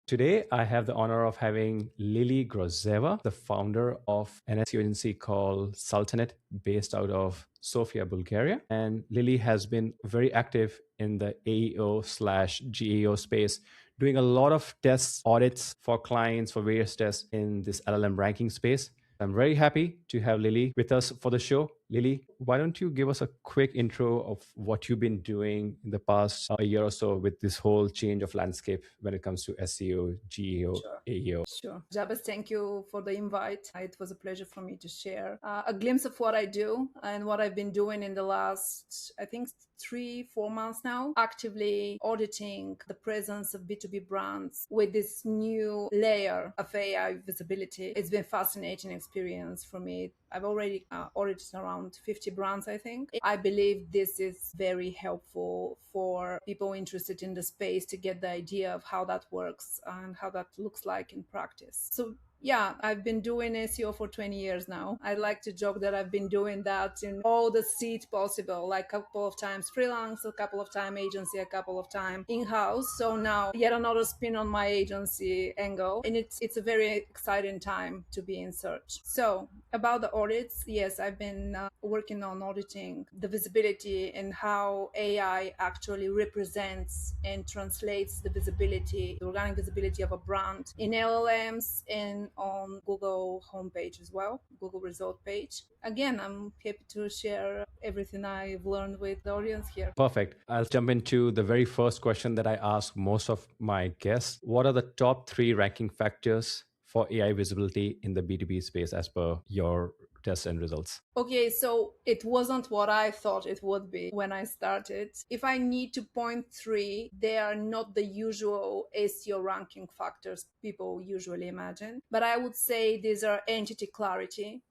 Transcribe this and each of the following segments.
Today, I have the honor of having Lily Grozeva, the founder of an SEO agency called Saltanat, based out of Sofia, Bulgaria. And Lily has been very active in the AEO slash GAO space, doing a lot of tests, audits for clients for various tests in this LLM ranking space. I'm very happy to have Lily with us for the show. Lily, why don't you give us a quick intro of what you've been doing in the past a year or so with this whole change of landscape when it comes to SEO, GEO, Sure. AEO? Sure. Jabez, thank you for the invite. It was a pleasure for me to share a glimpse of what I do and what I've been doing in the last, I think, 3-4 months now, actively auditing the presence of B2B brands with this new layer of AI visibility. It's been a fascinating experience for me. I've already audited around 50 brands, I think. I believe this is very helpful for people interested in the space to get the idea of how that works and how that looks like in practice. So yeah, I've been doing SEO for 20 years now. I like to joke that I've been doing that in all the seats possible, like a couple of times freelance, a couple of time agency, a couple of time in-house. So now yet another spin on my agency angle. And it's a very exciting time to be in search. So about the audits, yes, I've been working on auditing the visibility and how AI actually represents and translates the visibility, the organic visibility of a brand in LLMs and on Google homepage as well, Google result page. Again, I'm happy to share everything I've learned with the audience here. Perfect. I'll jump into the very first question that I ask most of my guests. What are the top three ranking factors for AI visibility in the B2B space as per your tests and results? Okay, so it wasn't what I thought it would be when I started. If I need to point three, they are not the usual SEO ranking factors people usually imagine. But I would say these are entity clarity.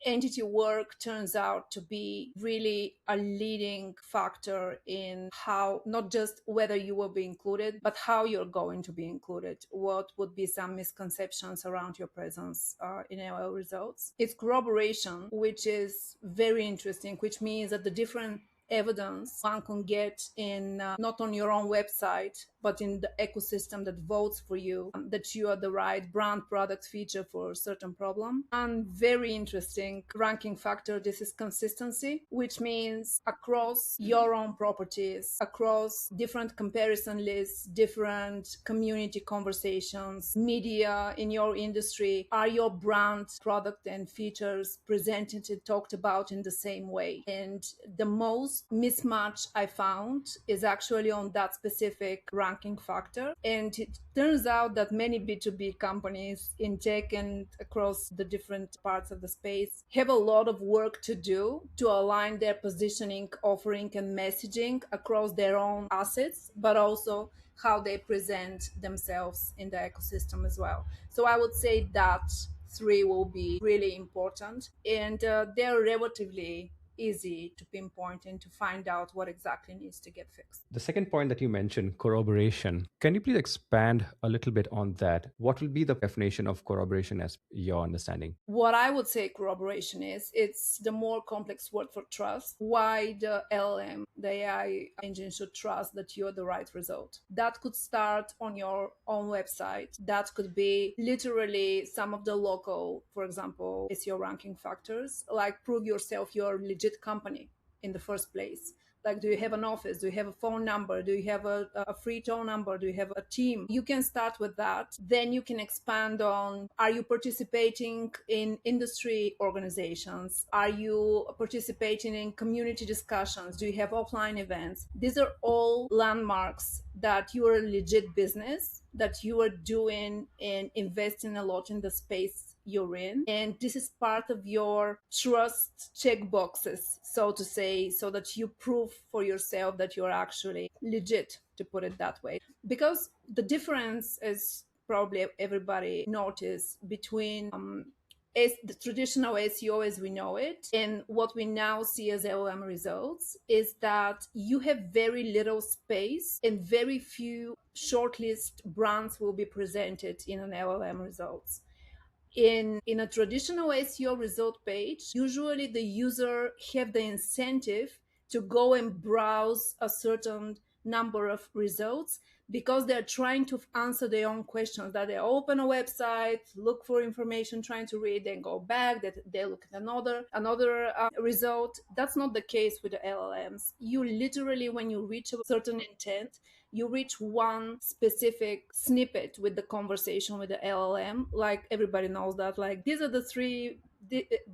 Entity work turns out to be really a leading factor in how, not just whether you will be included, but how you're going to be included. What would be some misconceptions around your presence in our results? It's corroboration, which is very interesting, which means that the different evidence one can get in not on your own website but in the ecosystem that votes for you, that you are the right brand, product, feature for a certain problem. And very interesting ranking factor, this is consistency, which means across your own properties, across different comparison lists, different community conversations, media in your industry, are your brand, product, and features presented and talked about in the same way? And the most mismatch I found is actually on that specific ranking factor. And it turns out that many B2B companies in tech and across the different parts of the space have a lot of work to do to align their positioning, offering, and messaging across their own assets, but also how they present themselves in the ecosystem as well. So I would say that three will be really important, and they're relatively easy to pinpoint and to find out what exactly needs to get fixed. The second point that you mentioned, corroboration, can you please expand a little bit on that? What will be the definition of corroboration as your understanding? What I would say corroboration is, it's the more complex word for trust. Why the LLM, the AI engine, should trust that you're the right result. That could start on your own website. That could be literally some of the local, for example, SEO ranking factors, like prove yourself you're a legit company in the first place. Like, do you have an office? Do you have a phone number? Do you have a free toll number? Do you have a team? You can start with that. Then you can expand on, are you participating in industry organizations? Are you participating in community discussions? Do you have offline events? These are all landmarks that you are a legit business, that you are doing and investing a lot in the space you're in. And this is part of your trust check boxes, so to say, so that you prove for yourself that you're actually legit, to put it that way. Because the difference is probably everybody noticed between the traditional SEO as we know it and what we now see as LLM results is that you have very little space and very few shortlist brands will be presented in an LLM results. In a traditional SEO result page, usually the user have the incentive to go and browse a certain number of results because they're trying to answer their own questions, that they open a website, look for information, trying to read, then go back, that they look at another result. That's not the case with the LLMs. You literally, when you reach a certain intent, you reach one specific snippet with the conversation with the LLM. Like everybody knows that, like these are the three,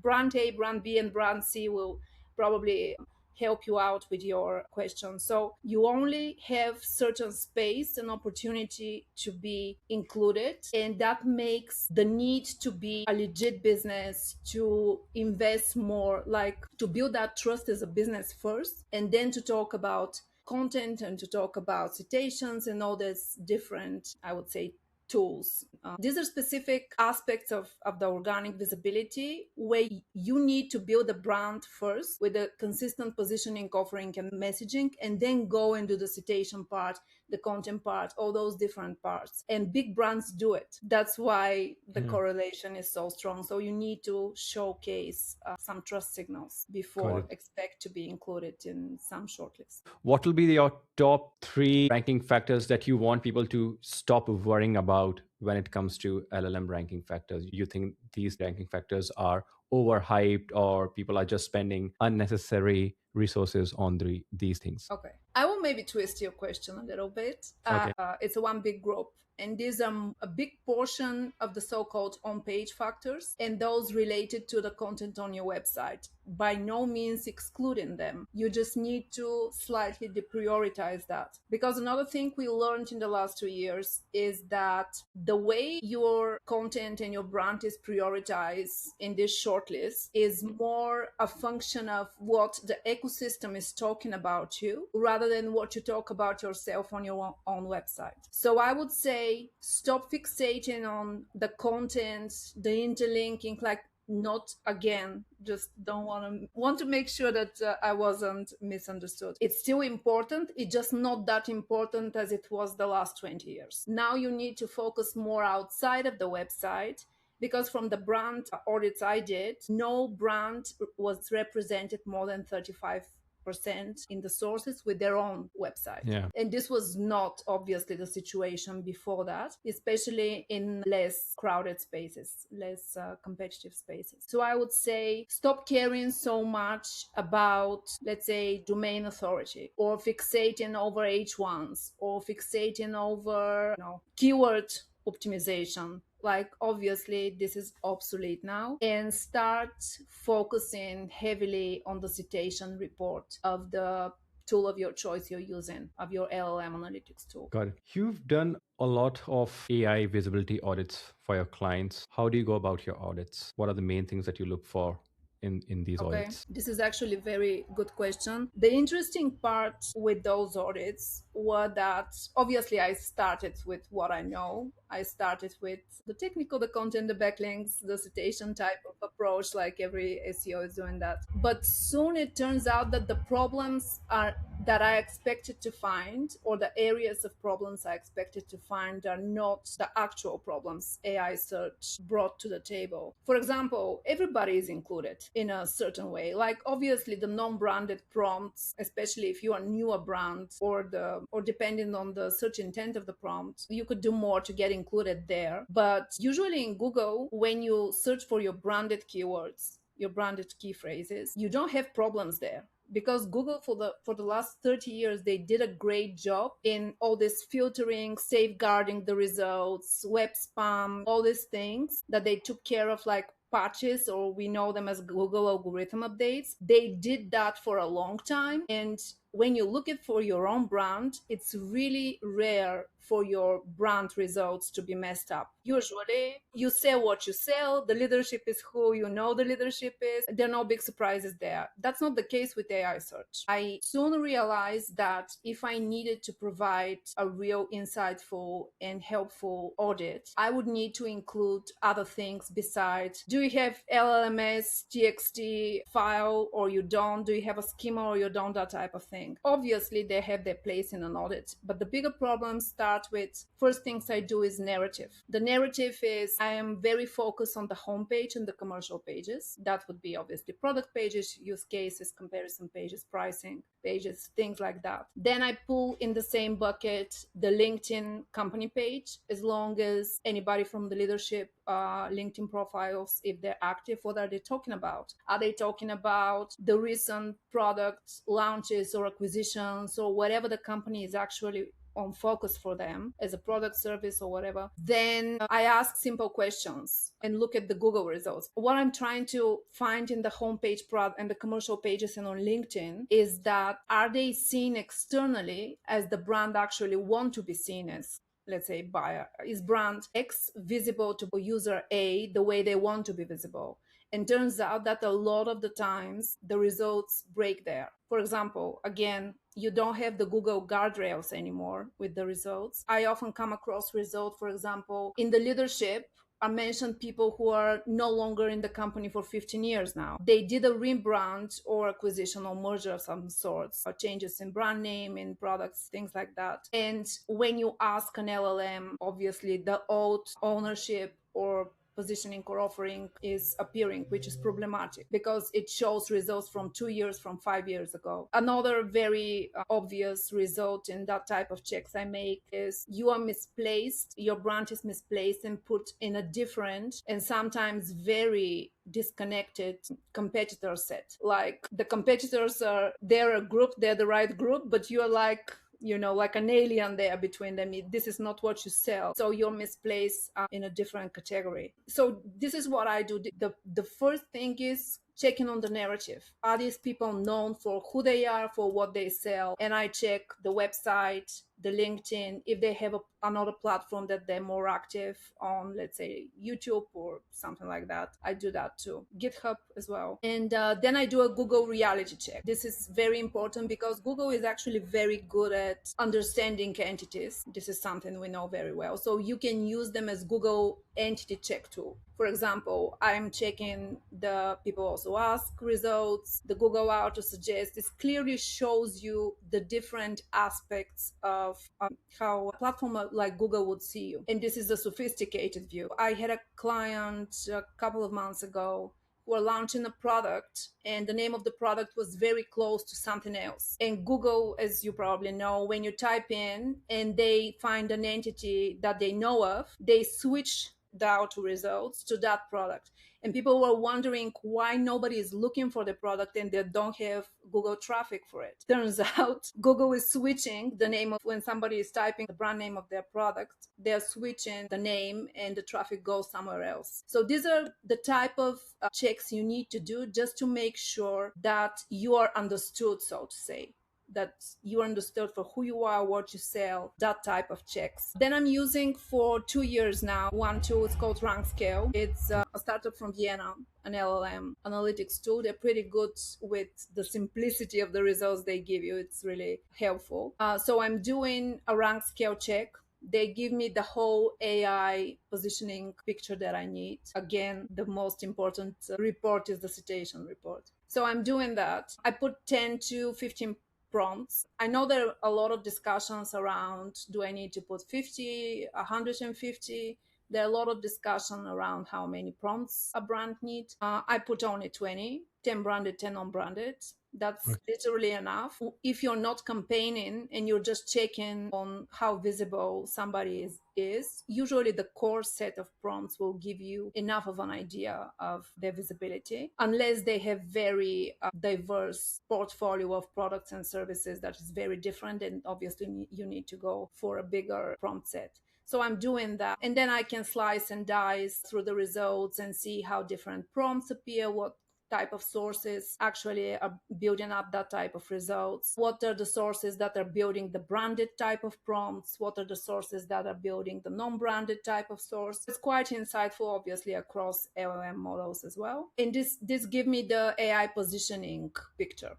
brand A, brand B, and brand C will probably help you out with your question. So you only have certain space and opportunity to be included. And that makes the need to be a legit business, to invest more, like to build that trust as a business first, and then to talk about content and to talk about citations and all these different, I would say, tools. These are specific aspects of the organic visibility where you need to build a brand first with a consistent positioning, offering, and messaging, and then go and do the citation part, the content part, all those different parts. And big brands do it. That's why the correlation is so strong. So you need to showcase some trust signals before expect to be included in some shortlist. What will be your top 3 ranking factors that you want people to stop worrying about when it comes to LLM ranking factors? You think these ranking factors are overhyped, or people are just spending unnecessary resources on these things? Okay. I will maybe twist your question a little bit. Okay. It's one big group. And these are a big portion of the so-called on-page factors and those related to the content on your website. By no means excluding them. You just need to slightly deprioritize that. Because another thing we learned in the last 2 years is that the way your content and your brand is prioritized in this shortlist is more a function of what the ecosystem is talking about you rather than what you talk about yourself on your own website. So I would say stop fixating on the content, the interlinking, like not again, just don't want to make sure that I wasn't misunderstood. It's still important. It's just not that important as it was the last 20 years. Now you need to focus more outside of the website, because from the brand audits I did, no brand was represented more than 35% in the sources with their own website. Yeah. And this was not obviously the situation before that, especially in less crowded spaces, less competitive spaces. So I would say stop caring so much about, let's say, domain authority, or fixating over H1s, or fixating over, keyword optimization. Like, obviously this is obsolete now, and start focusing heavily on the citation report of the tool of your choice you're using, of your LLM analytics tool. Got it. You've done a lot of AI visibility audits for your clients. How do you go about your audits? What are the main things that you look for in these audits? This is actually a very good question. The interesting part with those audits were that obviously I started with what I know. I started with the technical, the content, the backlinks, the citation type of approach, like every SEO is doing that. But soon it turns out that the problems are that I expected to find, or the areas of problems I expected to find, are not the actual problems AI search brought to the table. For example, everybody is included in a certain way. Like, obviously the non-branded prompts, especially if you are newer brand, or depending on the search intent of the prompt, you could do more to get included there. But usually in Google, when you search for your branded keywords, your branded key phrases, you don't have problems there, because Google for the last 30 years, they did a great job in all this filtering, safeguarding the results, web spam, all these things that they took care of, like patches, or we know them as Google algorithm updates. They did that for a long time. And when you look at for your own brand, it's really rare for your brand results to be messed up. Usually you sell what you sell, the leadership is who you know the leadership is, there are no big surprises there. That's not the case with AI search. I soon realized that if I needed to provide a real insightful and helpful audit, I would need to include other things besides, do you have LLMs, TXT file or you don't? Do you have a schema or you don't? That type of thing. thing. Obviously, they have their place in an audit, but the bigger problems start with first things I do is narrative. The narrative is I am very focused on the homepage and the commercial pages. That would be obviously product pages, use cases, comparison pages, pricing pages, things like that. Then I pull in the same bucket the LinkedIn company page, as long as anybody from the leadership LinkedIn profiles, if they're active, what are they talking about? Are they talking about the recent product launches or acquisitions or whatever the company is actually on focus for them as a product, service, or whatever? Then I ask simple questions and look at the Google results. What I'm trying to find in the homepage product and the commercial pages and on LinkedIn is that are they seen externally as the brand actually want to be seen as? Let's say buyer, is brand X visible to user A the way they want to be visible? And turns out that a lot of the times the results break there. For example, again, you don't have the Google guardrails anymore with the results. I often come across results, for example, in the leadership, I mentioned people who are no longer in the company for 15 years now. They did a rebrand or acquisition or merger of some sorts, or changes in brand name, in products, things like that. And when you ask an LLM, obviously the old ownership or positioning or offering is appearing, which is problematic because it shows results from 2 years, from 5 years ago. Another very obvious result in that type of checks I make is you are misplaced, your brand is misplaced and put in a different and sometimes very disconnected competitor set. Like the competitors they're a group, they're the right group, but you're like, like an alien there between them. This is not what you sell. So you're misplaced in a different category. So this is what I do. The first thing is checking on the narrative. Are these people known for who they are, for what they sell? And I check the website, the LinkedIn, if they have another platform that they're more active on, let's say YouTube or something like that. I do that too. GitHub as well. And then I do a Google reality check. This is very important because Google is actually very good at understanding entities. This is something we know very well. So you can use them as Google entity check tool. For example, I'm checking the people also ask results, the Google auto suggest. This clearly shows you the different aspects of how a platform like Google would see you. And this is a sophisticated view. I had a client a couple of months ago who were launching a product and the name of the product was very close to something else. And Google, as you probably know, when you type in and they find an entity that they know of, they switch the auto results to that product. And people were wondering why nobody is looking for the product and they don't have Google traffic for it. Turns out Google is switching the name of when somebody is typing the brand name of their product, they're switching the name and the traffic goes somewhere else. So these are the type of checks you need to do just to make sure that you are understood, so to say, that you understood for who you are, what you sell, that type of checks. Then I'm using for 2 years now one tool. It's called Rank Scale. It's a startup from Vienna, an LLM analytics tool. They're pretty good with the simplicity of the results they give you. It's really helpful. So I'm doing a rank scale check. They give me the whole AI positioning picture that I need. Again, the most important report is the citation report. So I'm doing that. I put 10 to 15 prompts. I know there are a lot of discussions around, do I need to put 50, 150? There are a lot of discussion around how many prompts a brand needs. I put only 20, 10 branded, 10 unbranded. That's literally enough. If you're not campaigning and you're just checking on how visible somebody is, usually the core set of prompts will give you enough of an idea of their visibility, unless they have very diverse portfolio of products and services that is very different. And obviously you need to go for a bigger prompt set. So I'm doing that. And then I can slice and dice through the results and see how different prompts appear, what type of sources actually are building up that type of results. What are the sources that are building the branded type of prompts? What are the sources that are building the non-branded type of source? It's quite insightful, obviously, across LLM models as well. And this give me the AI positioning picture.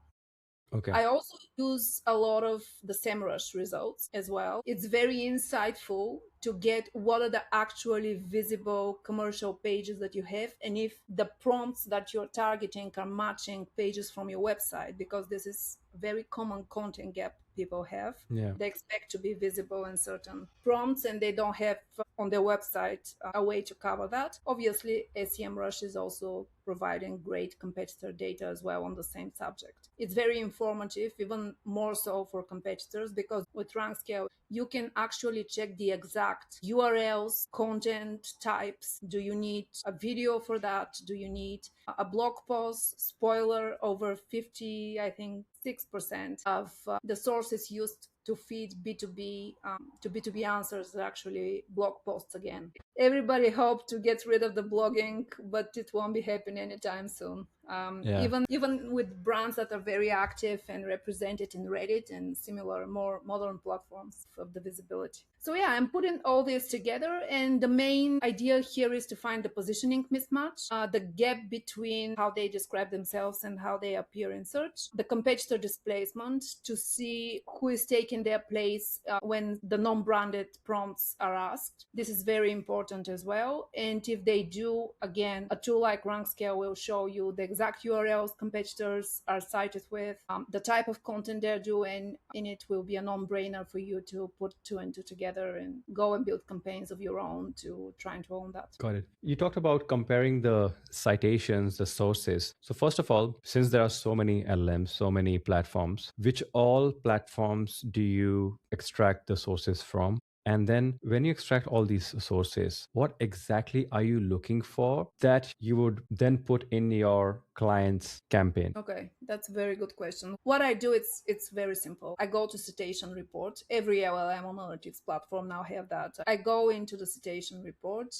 Okay. I also use a lot of the SEMrush results as well. It's very insightful to get what are the actually visible commercial pages that you have, and if the prompts that you're targeting are matching pages from your website, because this is a very common content gap people have. Yeah. They expect to be visible in certain prompts and they don't have on their website a way to cover that. Obviously, SEMrush is also providing great competitor data as well on the same subject. It's very informative, even more so for competitors, because with RankScale, you can actually check the exact URLs, content types. Do you need a video for that? Do you need a blog post? Spoiler, over 50, I think 6% of the sources used to feed B2B to B2B answers are actually blog posts again. Everybody hopes to get rid of the blogging, but it won't be happening anytime soon. Yeah. Even with brands that are very active and represented in Reddit and similar more modern platforms of the visibility. So yeah, I'm putting all this together, and the main idea here is to find the positioning mismatch, the gap between how they describe themselves and how they appear in search, the competitor displacement to see who is taking their place when the non-branded prompts are asked. This is very important as well. And if they do, again, a tool like RankScale will show you the exact URLs competitors are cited with, the type of content they're doing, and it will be a non-brainer for you to put two and two together and go and build campaigns of your own to try to own that. Got it. You talked about comparing the citations, the sources. So first of all, since there are so many LLMs, so many platforms, which all platforms do you extract the sources from? And then when you extract all these sources, what exactly are you looking for that you would then put in your client's campaign? Okay, that's a very good question. What I do, it's very simple. I go to citation report. Every LLM analytics platform now have that. I go into the citation report.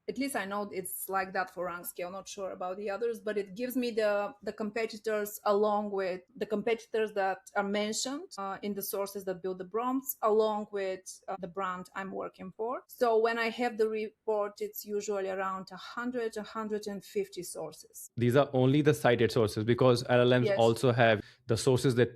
At least I know it's like that for RankScale. Not sure about the others, but it gives me the competitors along with the competitors that are mentioned in the sources that build the prompts, along with the brand I'm working for. So when I have the report, it's usually around 100, 150 sources. These are only the cited sources, because LLMs Yes, also have the sources that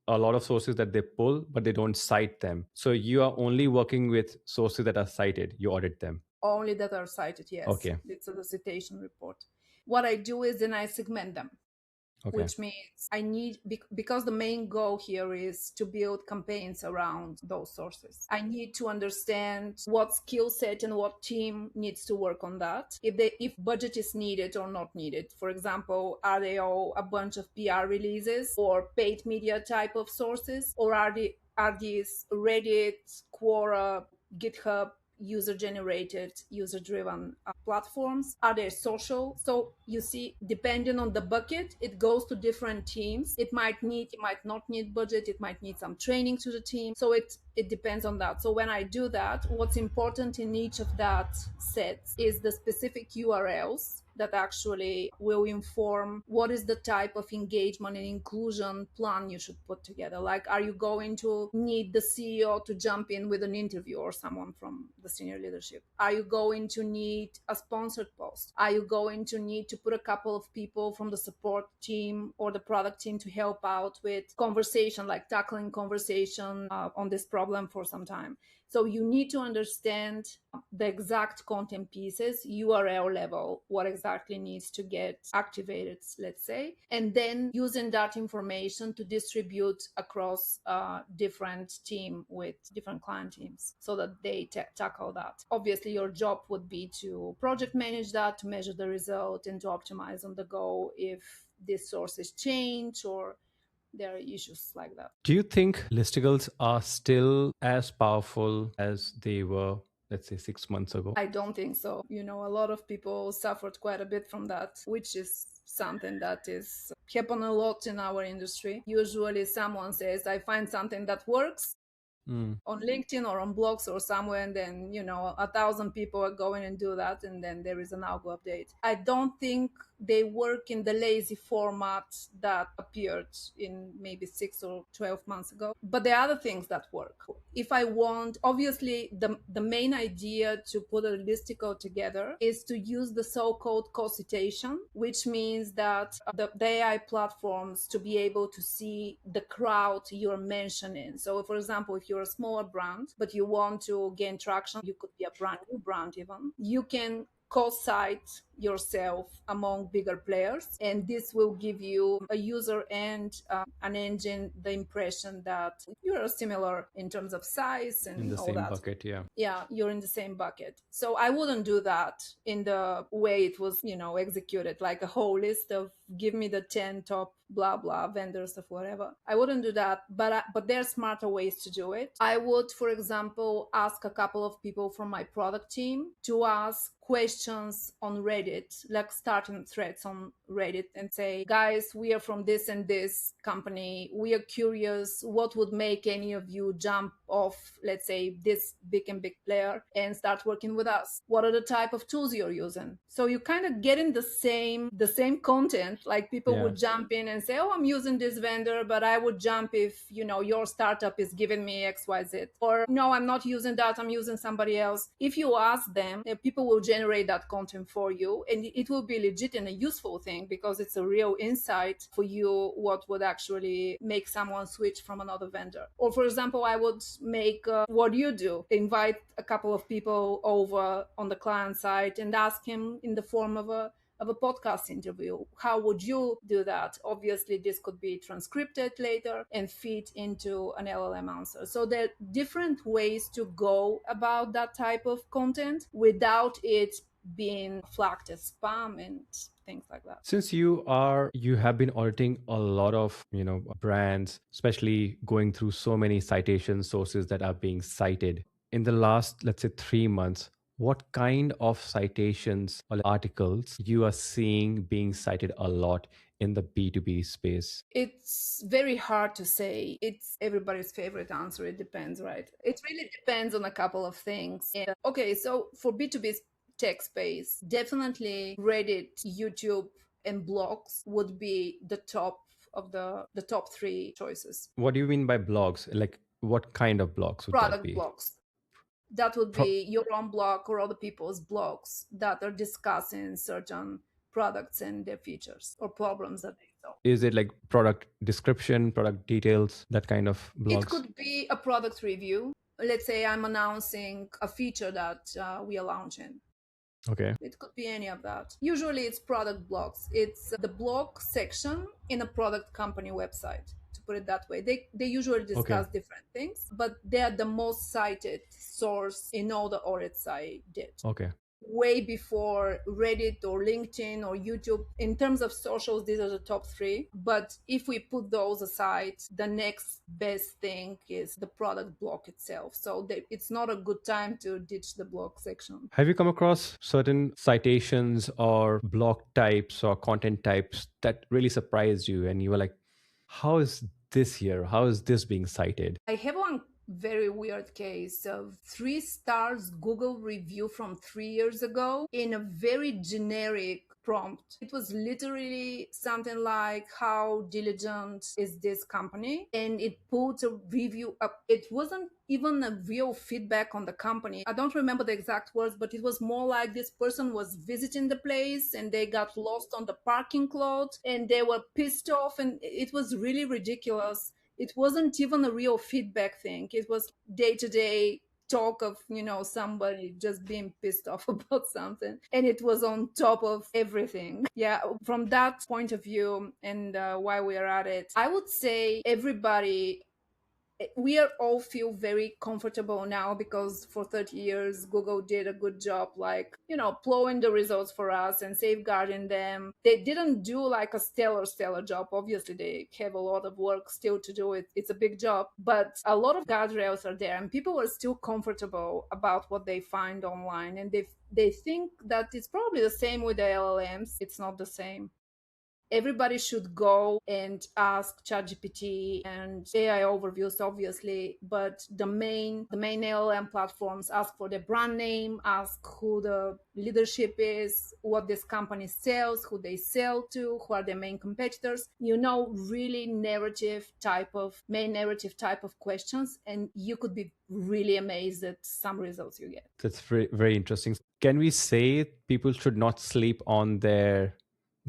a lot of sources that they pull, but they don't cite them. So you are only working with sources that are cited. You audit them. only that are cited. Yes, Okay. it's a citation report. What I do is then I segment them, Okay. which means I need, because the main goal here is to build campaigns around those sources. I need to understand what skill set and what team needs to work on that. If budget is needed or not needed. For example, are they all a bunch of PR releases or paid media type of sources, or are these Reddit, Quora, GitHub, user generated, user driven platforms? Are they social? So you see, depending on the bucket, it goes to different teams. It might not need budget, it might need some training to the team. So it depends on that. So when I do that, what's important in each of that sets is the specific URLs that actually will inform what is the type of engagement and inclusion plan you should put together. Like, are you going to need the CEO to jump in with an interview or someone from the senior leadership? Are you going to need a sponsored post? Are you going to need to put a couple of people from the support team or the product team to help out with conversation, like tackling conversation on this problem for some time? So you need to understand the exact content pieces, URL level, what exactly needs to get activated, let's say, and then using that information to distribute across different team with different client teams so that they tackle that. Obviously, your job would be to project manage that, to measure the result, and to optimize on the go if these sources change or there are issues like that. Do you think listicles are still as powerful as they were, let's say, 6 months ago? I don't think so. A lot of people suffered quite a bit from that, which is something that is happen a lot in our industry. Usually someone says, I find something that works on LinkedIn or on blogs or somewhere, and then 1,000 people are going and do that, and then there is an algo update. I don't think they work in the lazy format that appeared in maybe 6 or 12 months ago, but there are other things that work. If I want, obviously the main idea to put a listicle together is to use the so-called co-citation, which means that the AI platforms to be able to see the crowd you're mentioning. So for example, if you're a smaller brand, but you want to gain traction, you could be a brand new brand even. You can co-cite yourself among bigger players, and this will give you a user and an engine the impression that you're similar in terms of size In and the all same that. bucket, yeah. Yeah, you're in the same bucket. So I wouldn't do that in the way it was, executed, like a whole list of give me the 10 top blah blah vendors of whatever. I wouldn't do that, but there are smarter ways to do it. I would, for example, ask a couple of people from my product team to ask questions on Reddit, like starting threads on Reddit, and say, guys, we are from this and this company. We are curious what would make any of you jump off, let's say, this big and big player and start working with us. What are the type of tools you're using? So you kind of get in the same content, like people Yeah. would jump in and say, oh, I'm using this vendor, but I would jump if, your startup is giving me XYZ. Or no, I'm not using that, I'm using somebody else. If you ask them, people will generate that content for you, and it will be legit and a useful thing because it's a real insight for you what would actually make someone switch from another vendor. Or for example, I would make what you do, invite a couple of people over on the client side and ask him in the form of a podcast interview. How would you do that? Obviously, this could be transcribed later and feed into an LLM answer. So there are different ways to go about that type of content without it being flagged as spam and things like that. Since you have been auditing a lot of brands, especially going through so many citation sources that are being cited in the last, let's say, 3 months, what kind of citations or articles you are seeing being cited a lot in the B2B space? It's very hard to say. It's everybody's favorite answer. It depends, right? It really depends on a couple of things. And, okay, so for B2B tech space, definitely Reddit, YouTube, and blogs would be the top of the top three choices. What do you mean by blogs? Like, what kind of blogs would that Product be? blogs. That would Pro- be your own blog or other people's blogs that are discussing certain products and their features or problems that they solve. is it like product description, product details, that kind of It blogs? could be a product review. Let's say I'm announcing a feature that we are launching. Okay. It could be any of that. Usually it's product blogs. It's the blog section in a product company website, to put it that way. They usually Okay. discuss different things, but they're the most cited source in all the audits I did. Okay. Way before Reddit or LinkedIn or YouTube. In terms of socials, these are the top three. But if we put those aside, the next best thing is the product blog itself. So it's not a good time to ditch the blog section. Have you come across certain citations or blog types or content types that really surprised you and you were like, how is this here? How is this being cited? I have one very weird case of 3 stars Google review from 3 years ago in a very generic prompt. It was literally something like, how diligent is this company? And it put a review up. It wasn't even a real feedback on the company. I don't remember the exact words, but it was more like this person was visiting the place and they got lost on the parking lot and they were pissed off, and it was really ridiculous. It wasn't even a real feedback thing. It was day-to-day talk of somebody just being pissed off about something, and it was on top of everything. Yeah, from that point of view, and why we are at it, I would say everybody, we are all feel very comfortable now because for 30 years Google did a good job, like plowing the results for us and safeguarding them. They didn't do like a stellar job. Obviously they have a lot of work still to do. It's a big job, but a lot of guardrails are there and people are still comfortable about what they find online, and they think that it's probably the same with the LLMs. It's not the same. Everybody should go and ask ChatGPT and AI overviews, obviously, but the main LLM platforms ask for the brand name, ask who the leadership is, what this company sells, who they sell to, who are their main competitors. Really main narrative type of questions, and you could be really amazed at some results you get. That's very, very interesting. Can we say people should not sleep on their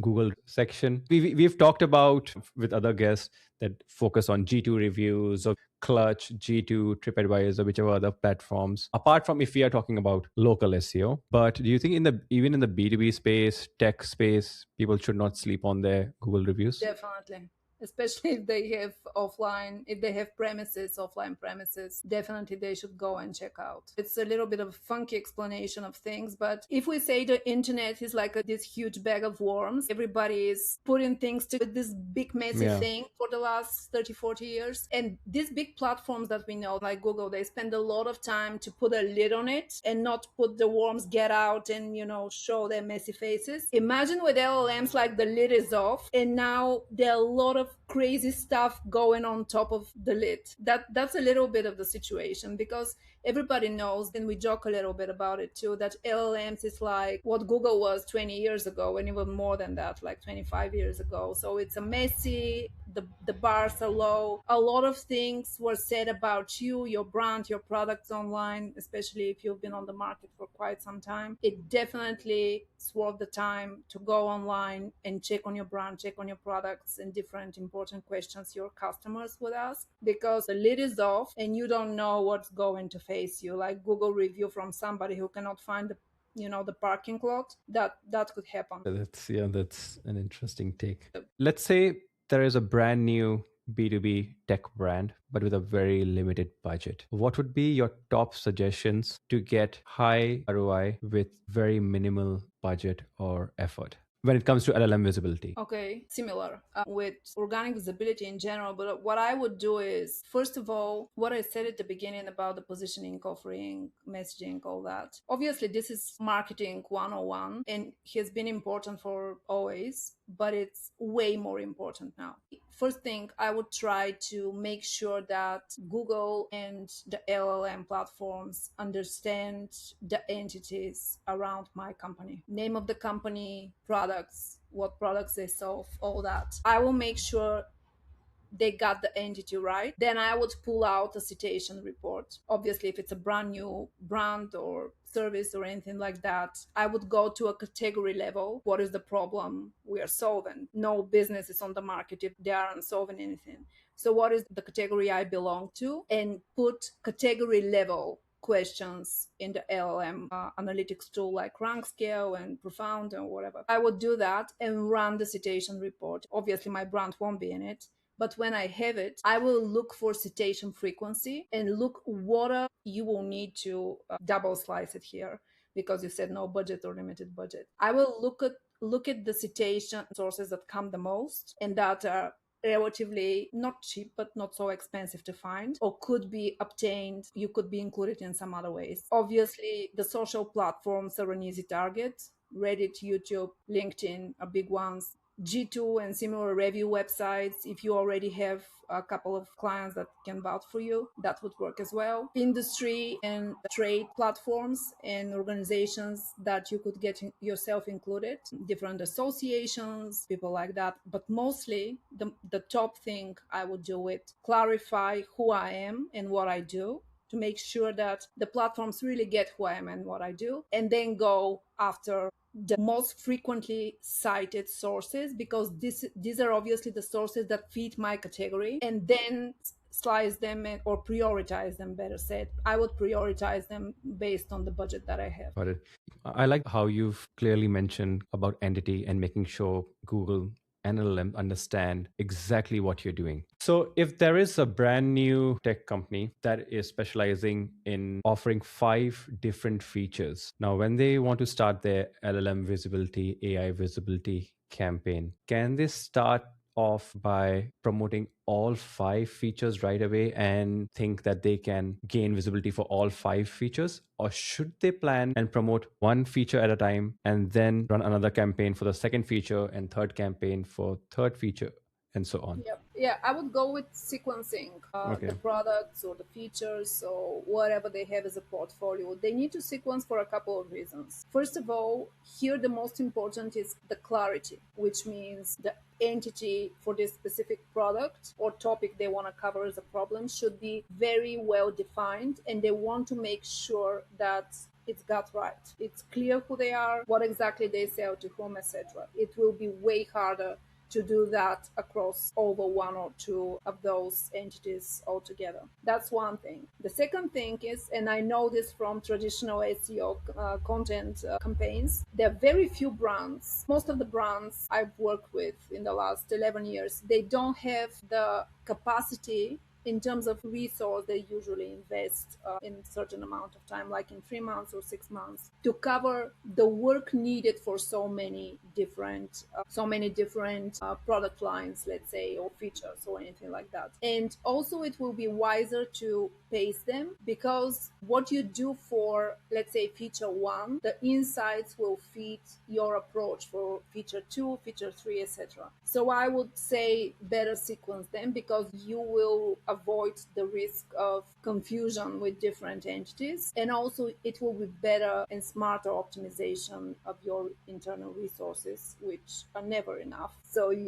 Google section. We've talked about with other guests that focus on G2 reviews or Clutch, G2, TripAdvisor, whichever other platforms. Apart from if we are talking about local SEO, but do you think even in the B2B space, tech space, people should not sleep on their Google reviews? Definitely. Especially if they have offline, if they have premises, offline premises, definitely they should go and check out. It's a little bit of a funky explanation of things, but if we say the internet is like this huge bag of worms, everybody is putting things to this big messy Yeah. thing for the last 30, 40 years. And these big platforms that we know, like Google, they spend a lot of time to put a lid on it and not put the worms get out and, show their messy faces. Imagine with LLMs, like the lid is off and now there are a lot of crazy stuff going on top of the lid. That's a little bit of the situation, because everybody knows, and we joke a little bit about it too, that LLMs is like what Google was 20 years ago, and even more than that, like 25 years ago. So it's a messy, the bars are low. A lot of things were said about you, your brand, your products online, especially if you've been on the market for quite some time. It definitely is worth the time to go online and check on your brand, check on your products, and different important questions your customers would ask, because the lid is off and you don't know what's going to face you. Like Google review from somebody who cannot find the parking lot, that could happen. That's an interesting take. Let's say there is a brand new B2B tech brand, but with a very limited budget. What would be your top suggestions to get high ROI with very minimal budget or effort when it comes to LLM visibility? Okay, similar with organic visibility in general. But what I would do is, first of all, what I said at the beginning about the positioning, offering, messaging, all that. Obviously, this is marketing 101 and has been important for always, but it's way more important now. First thing, I would try to make sure that Google and the LLM platforms understand the entities around my company, name of the company, products, what products they solve, all that. I will make sure they got the entity right. Then I would pull out a citation report. Obviously, if it's a brand new brand or service or anything like that, I would go to a category level. What is the problem we are solving? No business is on the market if they aren't solving anything. So what is the category I belong to? And put category level questions in the LLM analytics tool like rank scale and profound and whatever. I would do that and run the citation report. Obviously, my brand won't be in it, but when I have it, I will look for citation frequency and look what you will need to double slice it here, because you said no budget or limited budget. I will look at the citation sources that come the most and that are relatively not cheap but not so expensive to find, or could be obtained, you could be included in some other ways. Obviously, the social platforms are an easy target. Reddit, YouTube, LinkedIn are big ones. G2 and similar review websites, if you already have a couple of clients that can vouch for you, that would work as well. Industry and trade platforms and organizations that you could get yourself included, different associations, people like that. But mostly the top thing I would do it, clarify who I am and what I do, to make sure that the platforms really get who I am and what I do, and then go after the most frequently cited sources, because these are obviously the sources that fit my category, and then slice them or prioritize them, better said. I would prioritize them based on the budget that I have. Got it. I like how you've clearly mentioned about entity and making sure Google and LLM understand exactly what you're doing. So, if there is a brand new tech company that is specializing in offering 5 different features, now when they want to start their LLM visibility, AI visibility campaign, can they start off by promoting all 5 features right away and think that they can gain visibility for all 5 features? Or should they plan and promote one feature at a time and then run another campaign for the second feature and third campaign for third feature and so on? Yep. Yeah, I would go with sequencing Okay. the products or the features or whatever they have as a portfolio. They need to sequence for a couple of reasons. First of all, here the most important is the clarity, which means the entity for this specific product or topic they want to cover as a problem should be very well defined, and they want to make sure that it's got right. It's clear who they are, what exactly they sell to whom, etc. It will be way harder to do that across over one or two of those entities altogether. That's one thing. The second thing is, and I know this from traditional SEO content campaigns, there are very few brands. Most of the brands I've worked with in the last 11 years, they don't have the capacity in terms of resource they usually invest in a certain amount of time, like in 3 months or 6 months, to cover the work needed for so many different product lines, let's say, or features or anything like that. And also it will be wiser to pace them, because what you do for, let's say, feature one, the insights will feed your approach for feature two, feature three, etc. So I would say better sequence them, because you will avoid the risk of confusion with different entities, and also it will be better and smarter optimization of your internal resources, which are never enough. So Right.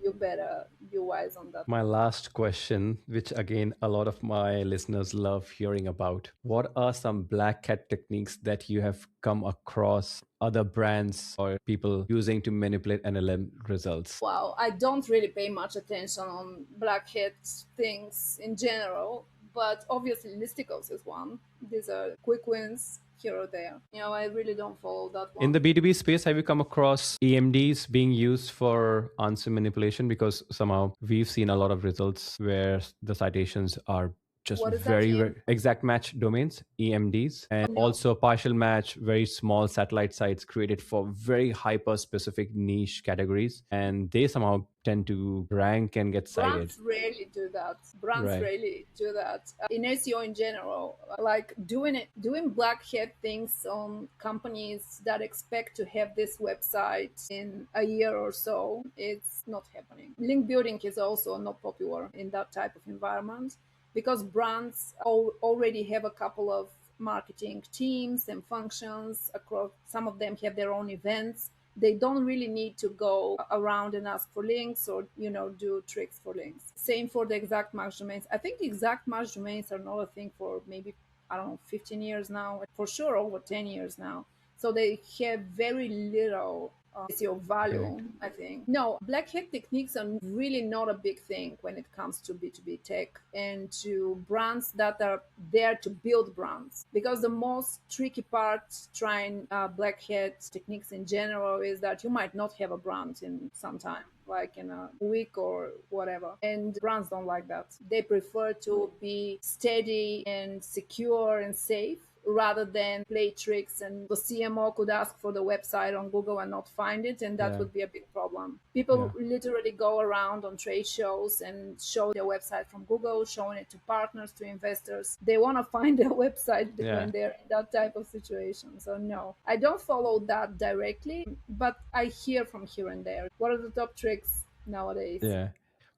you better be wise on that. My last question, which again, a lot of my listeners love hearing about. What are some black hat techniques that you have come across other brands or people using to manipulate NLM results? Wow, I don't really pay much attention on black hat things in general, but obviously listicles is one. These are quick wins here or there. I really don't follow that In the one. B2B space, have you come across EMDs being used for answer manipulation? Because somehow we've seen a lot of results where the citations are just What is that, very, Ian? very exact match domains, EMDs, and No. also partial match, very small satellite sites created for very hyper specific niche categories. And they somehow tend to rank and get cited. Brands rarely do that. Brands Right. rarely do that. In SEO in general, like doing black hat things on companies that expect to have this website in a year or so, it's not happening. Link building is also not popular in that type of environment, because brands already have a couple of marketing teams and functions across. Some of them have their own events. They don't really need to go around and ask for links, or do tricks for links. Same for the exact match domains. I think the exact match domains are not a thing for maybe, I don't know, 15 years now, for sure over 10 years now. So they have very little SEO value, Correct. I think. No, black hat techniques are really not a big thing when it comes to B2B tech and to brands that are there to build brands. Because the most tricky part trying black hat techniques in general is that you might not have a brand in some time, like in a week or whatever. And brands don't like that. They prefer to be steady and secure and safe, rather than play tricks, and the CMO could ask for the website on Google and not find it, and that Yeah. would be a big problem. Yeah. People literally go around on trade shows and show their website from Google, showing it to partners, to investors. They want to find their website Yeah. when they're in that type of situation. So no, I don't follow that directly, but I hear from here and there. What are the top tricks nowadays? Yeah.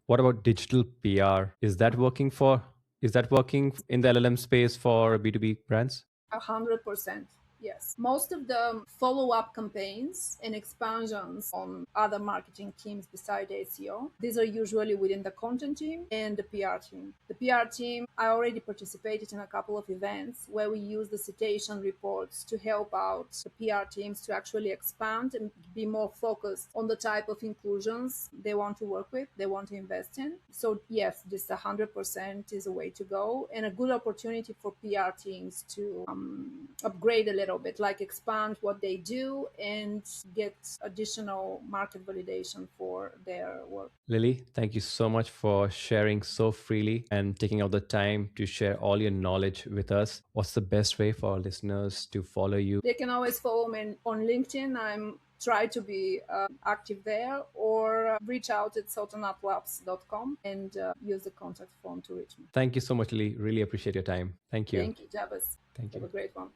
What about digital PR? Is that working in the LLM space for B2B brands? 100%. Yes. Most of the follow up campaigns and expansions on other marketing teams beside SEO, these are usually within the content team and the PR team. The PR team, I already participated in a couple of events where we use the citation reports to help out the PR teams to actually expand and be more focused on the type of inclusions they want to work with, they want to invest in. So, yes, this 100% is a way to go, and a good opportunity for PR teams to upgrade a little bit, like expand what they do and get additional market validation for their work. Lily, thank you so much for sharing so freely and taking out the time to share all your knowledge with us. What's the best way for our listeners to follow you? They can always follow me on LinkedIn. I'm try to be active there, or reach out at saltanatlabs.com and use the contact form to reach me. Thank you so much, Lily. Really appreciate your time. Thank you. Thank you, Javas. Thank Have you. a great one.